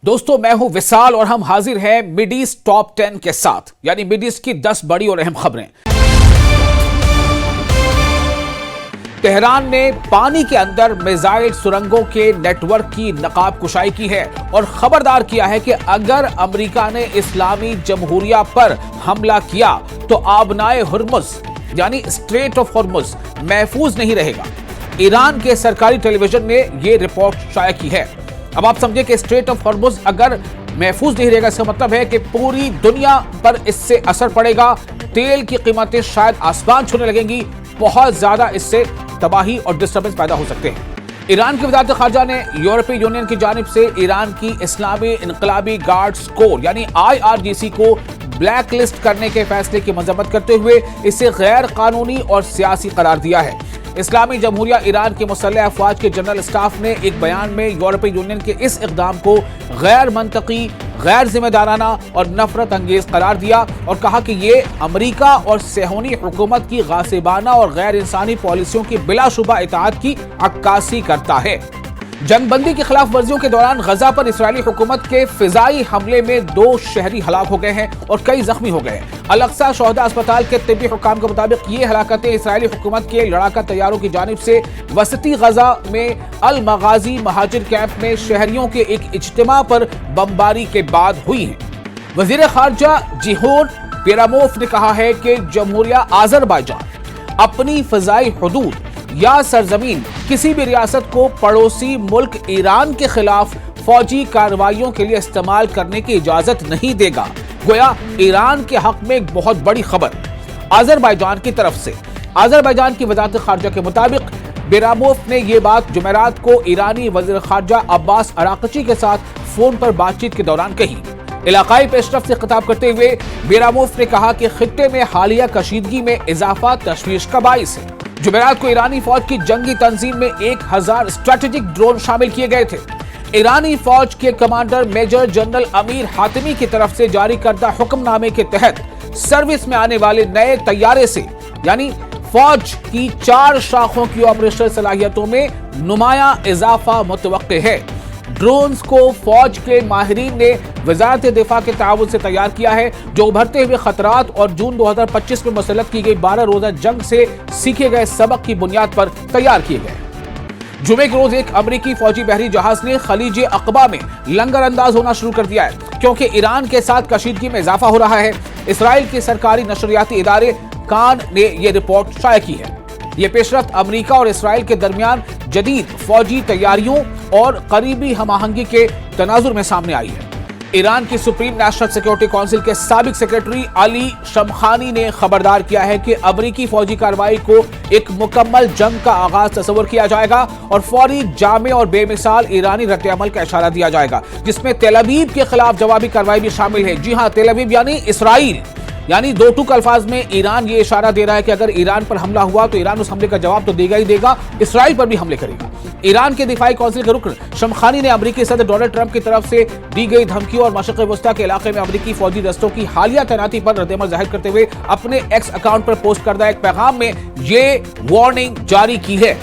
दोस्तों मैं हूं विशाल और हम हाजिर हैं मिड ईस्ट टॉप 10 के साथ, यानी मिड ईस्ट की 10 बड़ी और अहम खबरें। तेहरान ने पानी के अंदर मिसाइल सुरंगों के नेटवर्क की नकाब कुशाई की है और खबरदार किया है कि अगर अमेरिका ने इस्लामी जमहूरिया पर हमला किया तो आबनाए हुर्मुज यानी स्ट्रेट ऑफ हुर्मुज महफूज नहीं रहेगा। ईरान के सरकारी टेलीविजन ने यह रिपोर्ट शाया की है। अब आप समझे कि स्ट्रेट ऑफ हॉर्मुज अगर महफूज नहीं रहेगा, इसका मतलब है कि पूरी दुनिया पर इससे असर पड़ेगा। तेल की कीमतें शायद आसमान छूने लगेंगी, बहुत ज्यादा इससे तबाही और डिस्टर्बेंस पैदा हो सकते हैं। ईरान की वज़ारत ख़ारजा ने यूरोपीय यूनियन की जानिब से ईरान की इस्लामी इनकलाबी गार्ड्स कोर यानी IRGC को ब्लैक लिस्ट करने के फैसले की मजम्मत करते हुए इसे गैर कानूनी और सियासी करार दिया है। इस्लामी जमहूरिया ईरान के मुसल्लह अफवाज के जनरल स्टाफ ने एक बयान में यूरोपीय यूनियन के इस इक़दाम को गैर मंतकी, गैर जिम्मेदाराना और नफरत अंगेज करार दिया और कहा कि ये अमेरिका और सेहूनी हुकूमत की गासिबाना और गैर इंसानी पॉलिसियों की बिलाशुबा इताअत की अक्कासी करता है। जंगबंदी की खिलाफ वर्जियों के दौरान गजा पर इस्राएली हुकूमत के फिजाई हमले में 2 शहरी हलाक हो गए हैं और कई जख्मी हो गए हैं। अल-अक्सा शोहदा अस्पताल के तिब्बी हुकाम के मुताबिक ये हलाकतें इस्राएली हुकूमत के लड़ाका तैयारों की जानिब से वसती गजा में अल मगाजी महाजिर कैंप में शहरियों के एक इज्तिमा पर बमबारी के बाद हुई हैं। वजीर खारजा जिहोन पेरामोफ ने कहा है कि जमहूरिया आज़रबाईजान अपनी फिजाई हुदूद या सरजमीन किसी भी रियासत को पड़ोसी मुल्क ईरान के खिलाफ फौजी कार्रवाइयों के लिए इस्तेमाल करने की इजाजत नहीं देगा। गोया ईरान के हक में एक बहुत बड़ी खबर आज़रबाईजान की तरफ से। आज़रबाईजान की वज़ारत ख़ारजा के मुताबिक बेरामोफ ने यह बात जुमेरात को ईरानी वज़ीर ख़ारजा अब्बास अराक़ची के साथ फोन पर बातचीत के दौरान कही। इलाकाई पेशरफ से खिताब करते हुए बेरामोफ ने कहा कि खित्ते में हालिया कशीदगी में इजाफा तशवीश का बाइस है। जुमेरात को ईरानी फौज की जंगी तंजीम में 1000 स्ट्रेटेजिक ड्रोन शामिल किए गए थे। ईरानी फौज के कमांडर मेजर जनरल अमीर हातिमी की तरफ से जारी करदा हुक्मनामे के तहत सर्विस में आने वाले नए तैयारे से यानी फौज की 4 शाखों की ऑपरेशनल सलाहियतों में नुमाया इजाफा मुतवक्के है। ड्रोन्स को फौज के माहिरीन ने वजारत दिफा के ताउन से तैयार किया है, जो उभरते हुए खतरात और जून 2025 में मुसल्लत की गई 12 रोजा जंग से सीखे गए सबक की बुनियाद पर तैयार किए गए। जुमे के रोज एक अमेरिकी फौजी बहरी जहाज ने खलीज अकबा में लंगर अंदाज होना शुरू कर दिया है, क्योंकि ईरान के साथ कशीदगी में इजाफा हो रहा है। इसराइल के सरकारी नशरियाती इदारे कान ने यह रिपोर्ट शाया की है। यह पेशरफ्त अमेरिका और इसराइल के दरमियान जदीद फौजी तैयारियों और करीबी हमाहंगी के तनाजुर में सामने आई है। ईरान की सुप्रीम नेशनल सिक्योरिटी काउंसिल के साबिक सेक्रेटरी अली शमखानी ने खबरदार किया है कि अमेरिकी फौजी कार्रवाई को एक मुकम्मल जंग का आगाज तस्वर किया जाएगा और फौरी, जामे और बेमिसाल ईरानी रद्द-ए-अमल का इशारा दिया जाएगा, जिसमें तेल अवीव के खिलाफ जवाबी कार्रवाई भी शामिल है। जी हां, तेल अवीव यानी इसराइल, यानी 2 टूक अल्फाज में ईरान ये इशारा दे रहा है कि अगर ईरान पर हमला हुआ तो ईरान उस हमले का जवाब तो देगा ही देगा, इसराइल पर भी हमले करेगा। ईरान के दिफाई काउंसिल के रुकन शमखानी ने अमेरिकी सदर डोनाल्ड ट्रंप की तरफ से दी गई धमकियों और मशरिक़ वस्ता के इलाके में अमेरिकी फौजी दस्तों की हालिया तैनाती पर रद्द-ए-अमल जाहिर करते हुए अपने एक्स अकाउंट पर पोस्ट करदा एक पैगाम में ये वार्निंग जारी की है।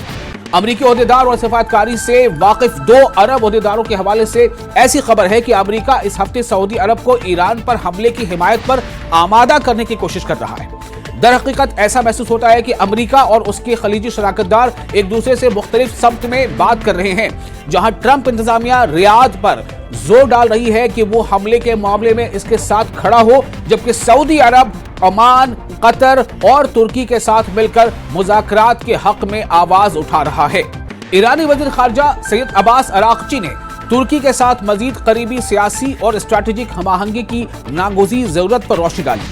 अमेरिकी ओहदेदार और सफारतकारी से वाकिफ 2 अरब ओहदेदारों के हवाले से ऐसी खबर है कि अमेरिका इस हफ्ते सऊदी अरब को ईरान पर हमले की हिमायत पर आमादा करने की कोशिश कर रहा है। दर हकीकत ऐसा महसूस होता है कि अमेरिका और उसके खलीजी शराकतदार एक दूसरे से मुख्तलिफ सम्त में बात कर रहे हैं। जहां ट्रंप इंतजामिया रियाद पर जोर डाल रही है कि वो हमले के मामले में इसके साथ खड़ा हो, जबकि सऊदी अरब, ओमान, कतर और तुर्की के साथ मिलकर मुज़ाकरात के हक में आवाज उठा रहा है। ईरानी वज़ीर ख़ारजा सैयद अब्बास अराक़ची ने तुर्की के साथ मजीद करीबी सियासी और स्ट्रैटेजिक हमाहंगी की नागुज़ीर जरूरत पर रोशनी डाली,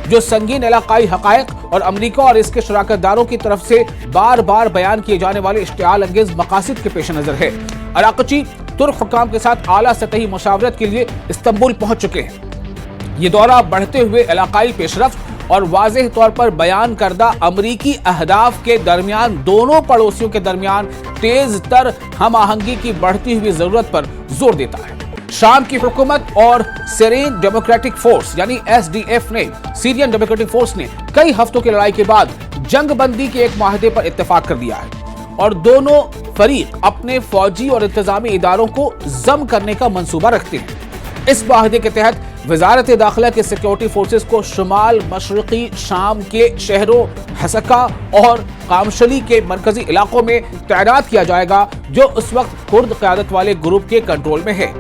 जो संगीन इलाकाई हक़ाइक़ और अमेरिका और इसके शराकतदारों की तरफ से बार बार बयान किए जाने वाले इश्तिआल अंगेज मकासद के पेश नजर है। अराक़ची तुर्क हुक्काम के साथ आला सतही मुशावरत के लिए इस्तांबुल पहुंच चुके हैं। ये दौरा बढ़ते हुए इलाकाई पेशरफ्त और वाज़ेह तौर पर बयान करदा अमरीकी अहदाफ के दरमियान दोनों पड़ोसियों के दरमियान तेज तर हम आहंगी की बढ़ती हुई जरूरत पर जोर देता है। शाम की हुकूमत और सीरियन डेमोक्रेटिक फोर्स यानी SDF ने सीरियन डेमोक्रेटिक फोर्स ने कई हफ्तों की लड़ाई के बाद जंग बंदी के एक माहदे पर इत्तेफाक कर दिया है और दोनों फरीक अपने फौजी और इंतजामी इदारों को जम करने का मंसूबा रखते हैं। इस माहदे के तहत वजारत दाखिला के सिक्योरिटी फोर्सेस को शुमाल मशरकी शाम के शहरों हसका और कामशली के मरकजी इलाकों में तैनात किया जाएगा, जो उस वक्त कुर्द क़यादत वाले ग्रुप के कंट्रोल में है।